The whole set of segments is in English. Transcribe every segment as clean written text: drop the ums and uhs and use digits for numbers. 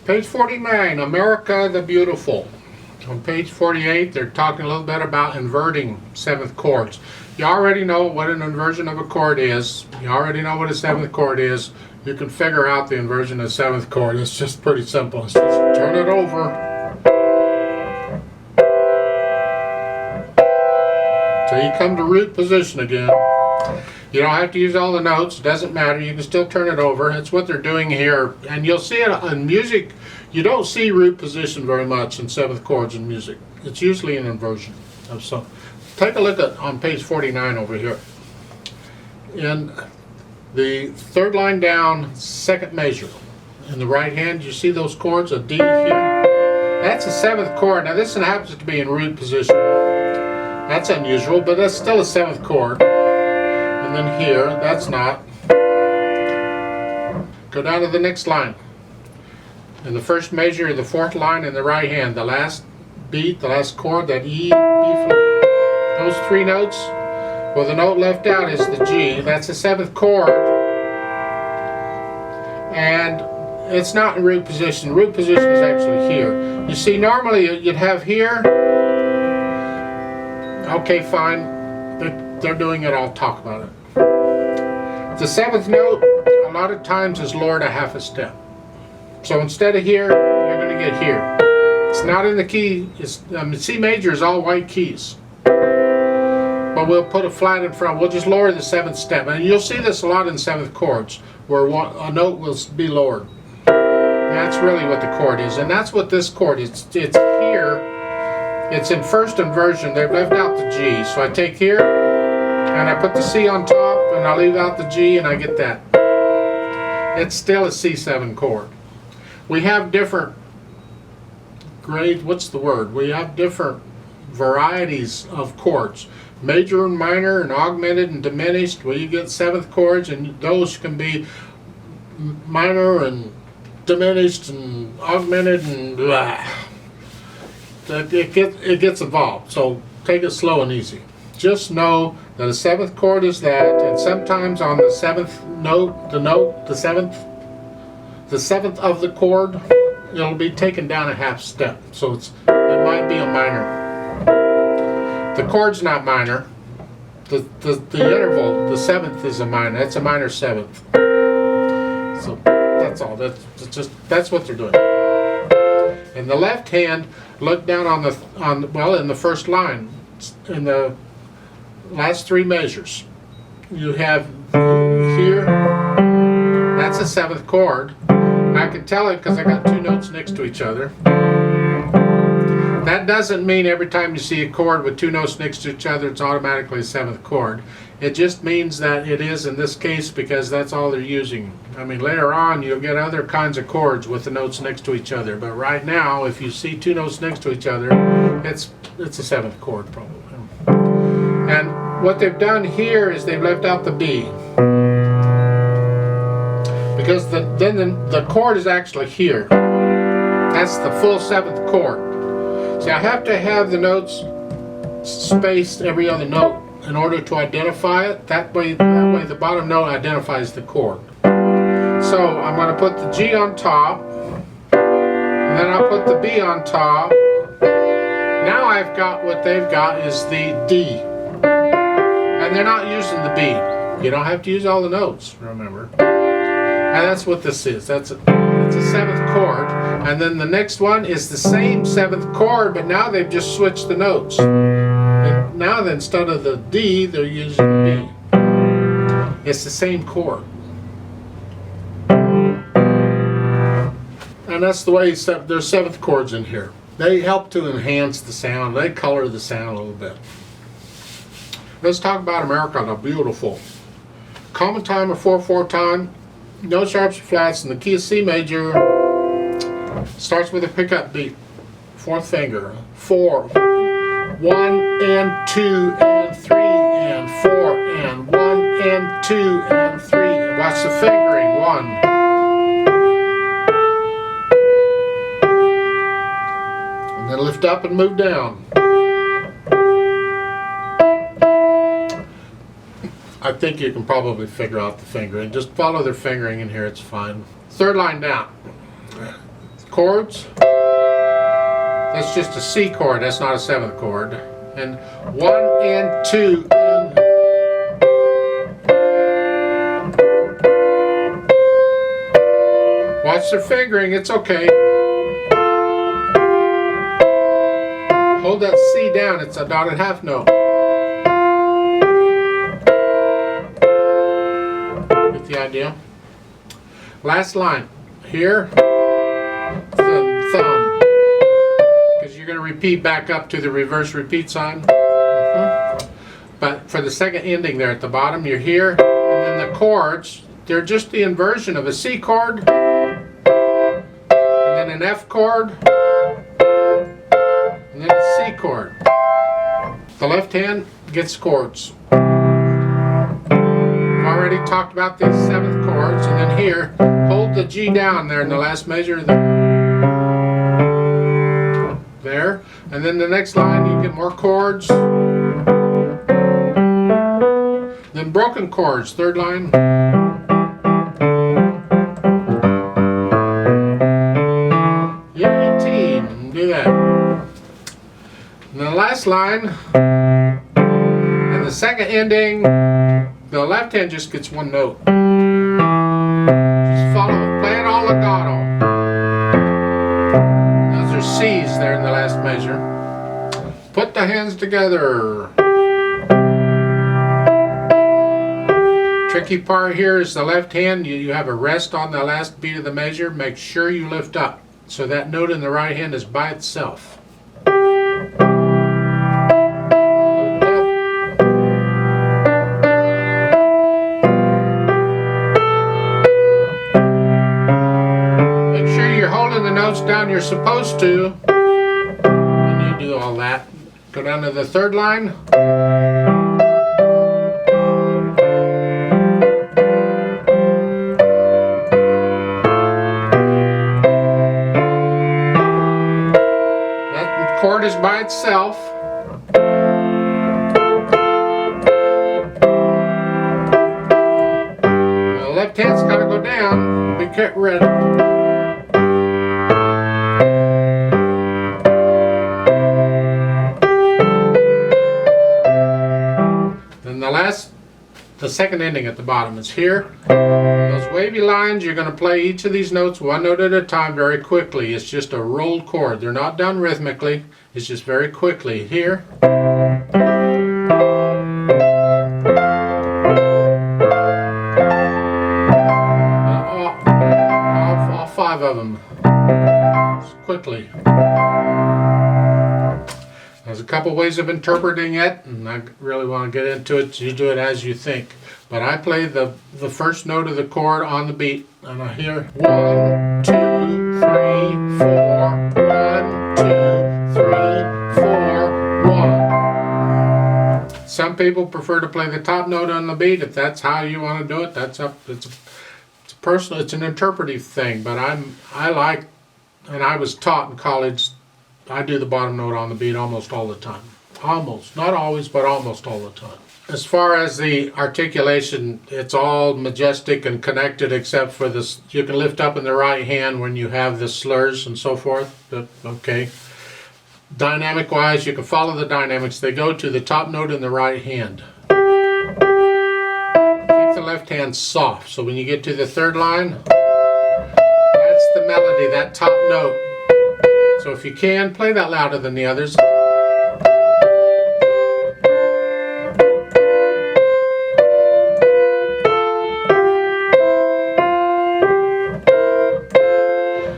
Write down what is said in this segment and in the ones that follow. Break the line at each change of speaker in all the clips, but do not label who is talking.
Page 49, America the Beautiful. On page 48, they're talking a little bit about inverting seventh chords. You already know what an inversion of a chord is. You already know what a seventh chord is. You can figure out the inversion of seventh chord. It's just pretty simple. It's just turn it over. So you come to root position again. You don't have to use all the notes. It doesn't matter. You can still turn it over. That's what they're doing here. And you'll see it in music. You don't see root position very much in seventh chords in music. It's usually an inversion of some. Take a look at on page 49 over here. In the third line down, second measure. In the right hand, you see those chords, a D here. That's a seventh chord. Now this one happens to be in root position. That's unusual, but that's still a seventh chord. And then here, that's not. Go down to the next line. In the first measure, the fourth line in the right hand, the last beat, the last chord, that E, B flat, those three notes, well, the note left out is the G. That's a seventh chord. And it's not in root position. Root position is actually here. You see, normally you'd have here. Okay, fine. They're doing it, I'll talk about it. The seventh note, a lot of times, is lowered a half a step. So instead of here, you're going to get here. It's not in the key. C major is all white keys. But we'll put a flat in front. We'll just lower the seventh step. And you'll see this a lot in seventh chords, where a note will be lowered. That's really what the chord is. And that's what this chord is. It's here. It's in first inversion. They've left out the G. So I take here, and I put the C on top, and I leave out the G, and I get that. It's still a C7 chord. We have different grades, what's the word? We have different varieties of chords. Major and minor and augmented and diminished, where you get seventh chords, and those can be minor and diminished and augmented and blah. It gets involved, so take it slow and easy. Just know that a seventh chord is that, and sometimes on the seventh note, the seventh of the chord, it'll be taken down a half step. So it might be a minor. The chord's not minor. The interval, the seventh, is a minor. That's a minor seventh. So that's all. That's what they're doing. In the left hand, look down in the first line, in the last three measures. You have here, that's a seventh chord. I can tell it because I got two notes next to each other. That doesn't mean every time you see a chord with two notes next to each other, it's automatically a seventh chord. It just means that it is in this case because that's all they're using. I mean, later on you'll get other kinds of chords with the notes next to each other, but right now, if you see two notes next to each other, it's a seventh chord probably. And what they've done here is they've left out the B, because then the chord is actually here. That's the full seventh chord. See, I have to have the notes spaced every other note in order to identify it. That way the bottom note identifies the chord. So I'm going to put the G on top, and then I'll put the B on top. Now I've got what they've got is the D. And they're not using the B. You don't have to use all the notes, remember. And that's what this is. It's a seventh chord. And then the next one is the same seventh chord, but now they've just switched the notes. And now instead of the D, they're using the B. It's the same chord. And that's the way there's seventh chords in here. They help to enhance the sound. They color the sound a little bit. Let's talk about America the Beautiful. Common time or 4/4 time. No sharps or flats in the key of C major. Starts with a pickup beat. Fourth finger. 4. 1 and 2 and 3 and 4 and 1 and 2 and 3. And watch the fingering. 1. And then lift up and move down. I think you can probably figure out the fingering. Just follow their fingering in here, it's fine. Third line down. chords. That's just a C chord, that's not a 7th chord. And 1 and 2 and watch their fingering, it's okay. Hold that C down, it's a dotted half note. Get the idea? Last line. Here, thumb. Because you're going to repeat back up to the reverse repeat sign. But for the second ending there at the bottom, you're here. And then the chords, they're just the inversion of a C chord. And then an F chord. And then a C chord. The left hand gets chords. I've already talked about these 7th chords, and then here, hold the G down there in the last measure. There. And then the next line, you get more chords. Then broken chords, 3rd line. Yay, team. Do that. And the last line, and the second ending, the left hand just gets 1 note. Just follow, play it all legato. Those are C's there in the last measure. Put the hands together. Tricky part here is the left hand, you have a rest on the last beat of the measure. Make sure you lift up. So that note in the right hand is by itself. Down you're supposed to, and you do all that. Go down to the 3rd line. That chord is by itself. The left hand's got to go down. Be ready. The second ending at the bottom is here. Those wavy lines, you're going to play each of these notes 1 note at a time very quickly. It's just a rolled chord. They're not done rhythmically. It's just very quickly. Here. All 5 of them. Just quickly. There's a couple ways of interpreting it, and I really want to get into it. You do it as you think. But I play the first note of the chord on the beat, and I hear 1, 2, 3, 4, 1, 2, 3, 4, 1. Some people prefer to play the top note on the beat. If that's how you want to do it, that's up. It's personal. It's an interpretive thing. But I like, and I was taught in college, I do the bottom note on the beat almost all the time. Almost. Not always, but almost all the time. As far as the articulation, it's all majestic and connected except for this. You can lift up in the right hand when you have the slurs and so forth. Okay. Dynamic wise, you can follow the dynamics. They go to the top note in the right hand. Keep the left hand soft. So when you get to the 3rd line, that's the melody, that top note. So if you can, play that louder than the others.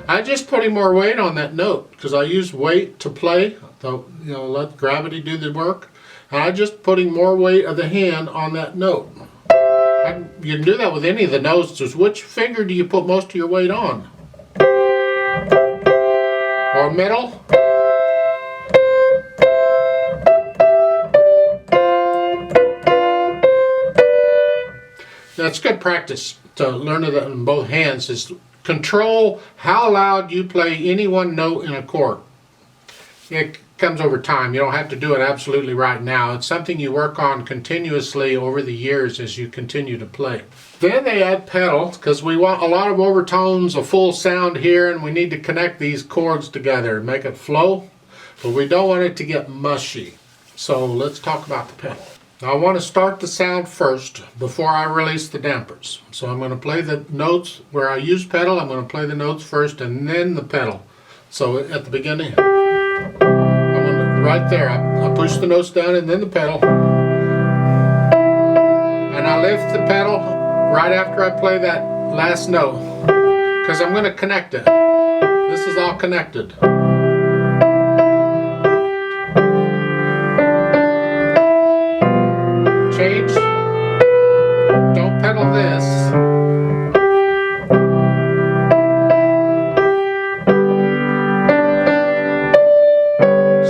I'm just putting more weight on that note because I use weight to play. So, let gravity do the work. And I'm just putting more weight of the hand on that note. You can do that with any of the notes. Just which finger do you put most of your weight on? Or middle? That's good practice to learn it in both hands. Is control how loud you play any one note in a chord. comes over time. You don't have to do it absolutely right now. It's something you work on continuously over the years as you continue to play. Then they add pedals because we want a lot of overtones, a full sound here, and we need to connect these chords together and make it flow, but we don't want it to get mushy. So let's talk about the pedal. Now I want to start the sound first before I release the dampers. So I'm going to play the notes where I use pedal. I'm going to play the notes first and then the pedal. So at the beginning, I'm going to, right there, I push the notes down and then the pedal. And I lift the pedal right after I play that last note because I'm going to connect it. This is all connected. Change. Don't pedal this.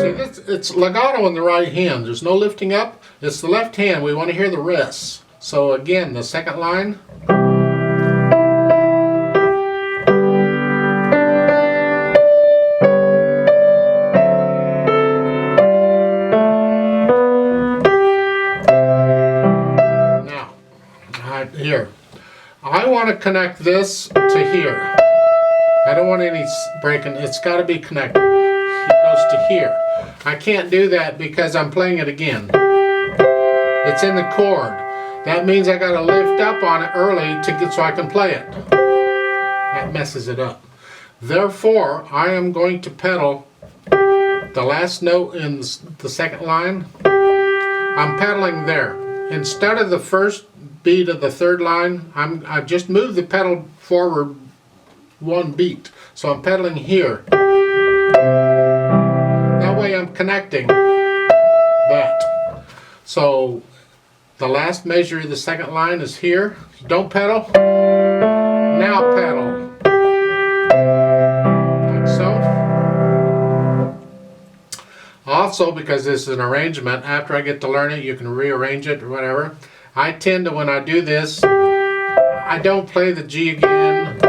See, it's legato in the right hand. There's no lifting up. It's the left hand. We want to hear the rests. So again, the second line. Here. I want to connect this to here. I don't want any breaking. It's got to be connected. It goes to here. I can't do that because I'm playing it again. It's in the chord. That means I got to lift up on it early to get so I can play it. That messes it up. Therefore, I am going to pedal the last note in the second line. I'm pedaling there. Instead of the first beat of the third line, I've just moved the pedal forward one beat. So I'm pedaling here. That way I'm connecting that. So the last measure of the second line is here. Don't pedal. Now pedal. Like so. Also, because this is an arrangement, after I get to learn it, you can rearrange it or whatever. I tend to, when I do this, I don't play the G again.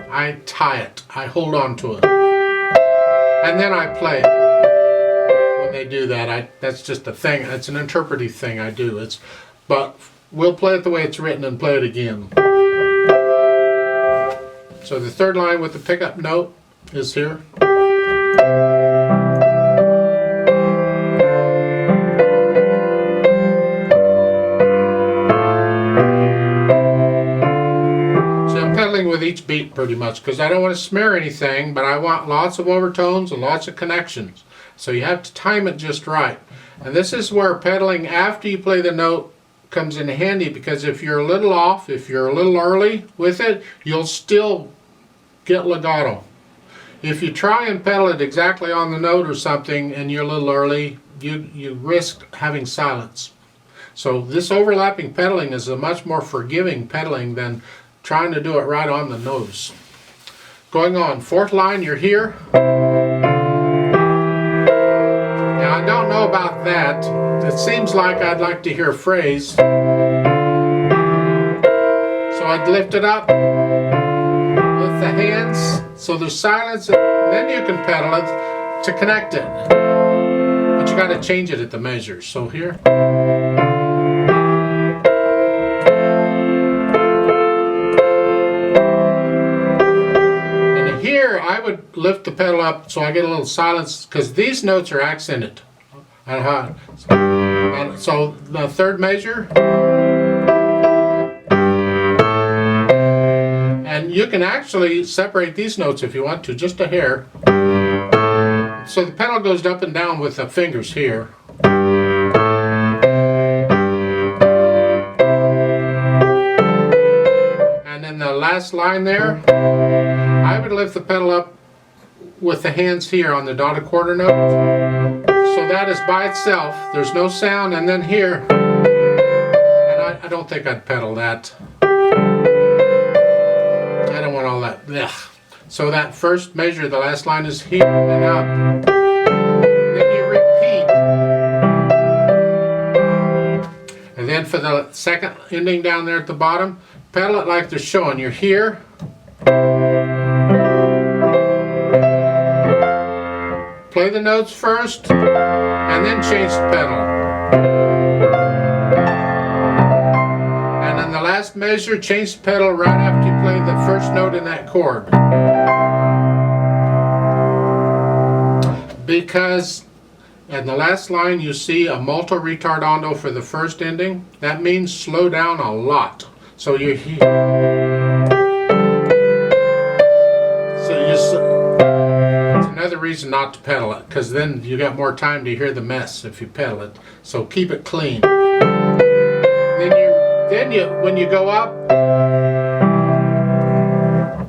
I tie it. I hold on to it. And then I play it. When they do that, that's just a thing. It's an interpretive thing I do. But we'll play it the way it's written and play it again. So the third line with the pickup note is here. With each beat pretty much because I don't want to smear anything, but I want lots of overtones and lots of connections. So you have to time it just right. And this is where pedaling after you play the note comes in handy, because if you're a little off, if you're a little early with it, you'll still get legato. If you try and pedal it exactly on the note or something and you're a little early, you risk having silence. So this overlapping pedaling is a much more forgiving pedaling than trying to do it right on the nose. Going on, fourth line, you're here. Now I don't know about that. It seems like I'd like to hear a phrase. So I'd lift it up with the hands, so there's silence, and then you can pedal it to connect it. But you got to change it at the measures. So here. Here I would lift the pedal up so I get a little silence because these notes are accented. And so the third measure, and you can actually separate these notes if you want to, just a hair. So the pedal goes up and down with the fingers here. And then the last line there, I would lift the pedal up with the hands here on the dotted quarter note. So that is by itself. There's no sound. And then here, and I don't think I'd pedal that. I don't want all that. Ugh. So that first measure, the last line is here and up. Then you repeat. And then for the second ending down there at the bottom, pedal it like they're showing. You're here. play the notes first, and then change the pedal. And in the last measure, change the pedal right after you play the first note in that chord. Because in the last line you see a molto ritardando for the first ending. That means slow down a lot. So you it's another reason not to pedal it, because then you got more time to hear the mess if you pedal it. So keep it clean. When you go up,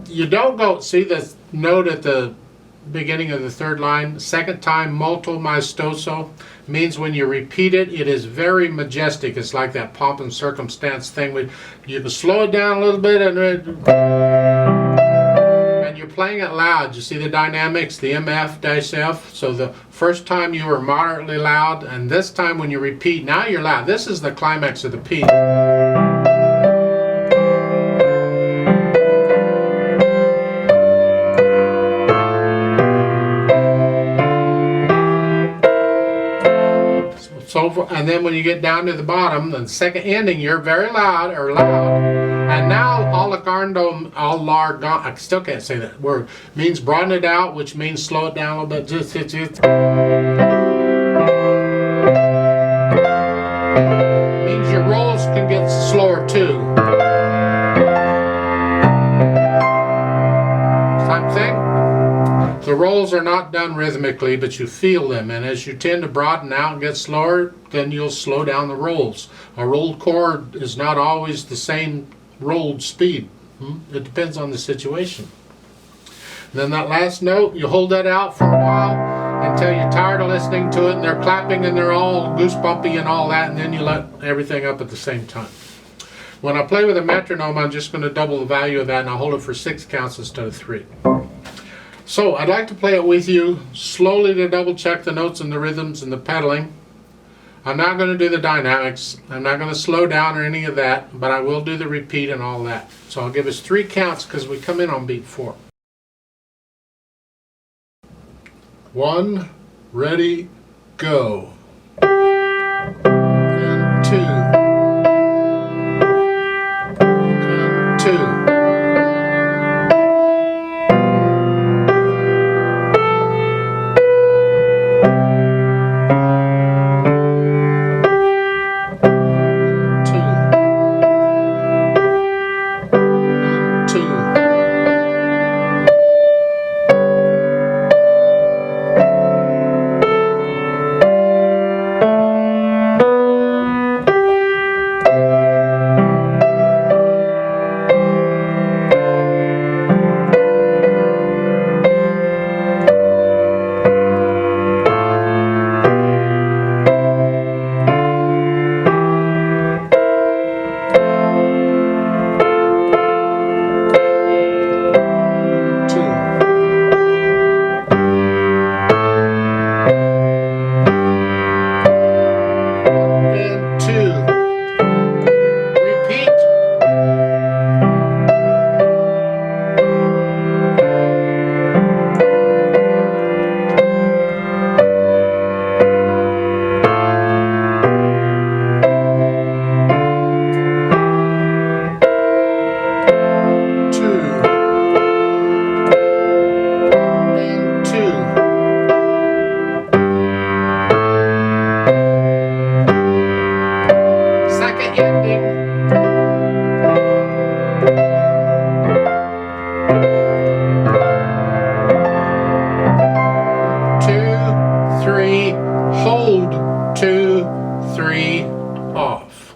you don't go see the note at the beginning of the third line. Second time, molto maestoso, means when you repeat it, it is very majestic. It's like that pomp and circumstance thing. You can slow it down a little bit, and you're playing it loud. You see the dynamics, the MF-F. So the first time you were moderately loud, and this time when you repeat, now you're loud. This is the climax of the piece. And then when you get down to the bottom, the second ending, you're very loud, and now allargando, I still can't say that word, means broaden it out, which means slow it down a little bit. Means your rolls can get slower too. Same thing. The rolls are not done rhythmically, but you feel them, and as you tend to broaden out and get slower, then you'll slow down the rolls. A rolled chord is not always the same rolled speed. It depends on the situation. And then that last note, you hold that out for a while until you're tired of listening to it, and they're clapping and they're all goosebumpy and all that, and then you let everything up at the same time. When I play with a metronome, I'm just going to double the value of that, and I'll hold it for 6 counts instead of 3. So I'd like to play it with you slowly to double check the notes and the rhythms and the pedaling. I'm not going to do the dynamics. I'm not going to slow down or any of that, but I will do the repeat and all that. So I'll give us 3 counts because we come in on beat 4. 1, ready, go. And 2. And 2. Hold 2, 3, off.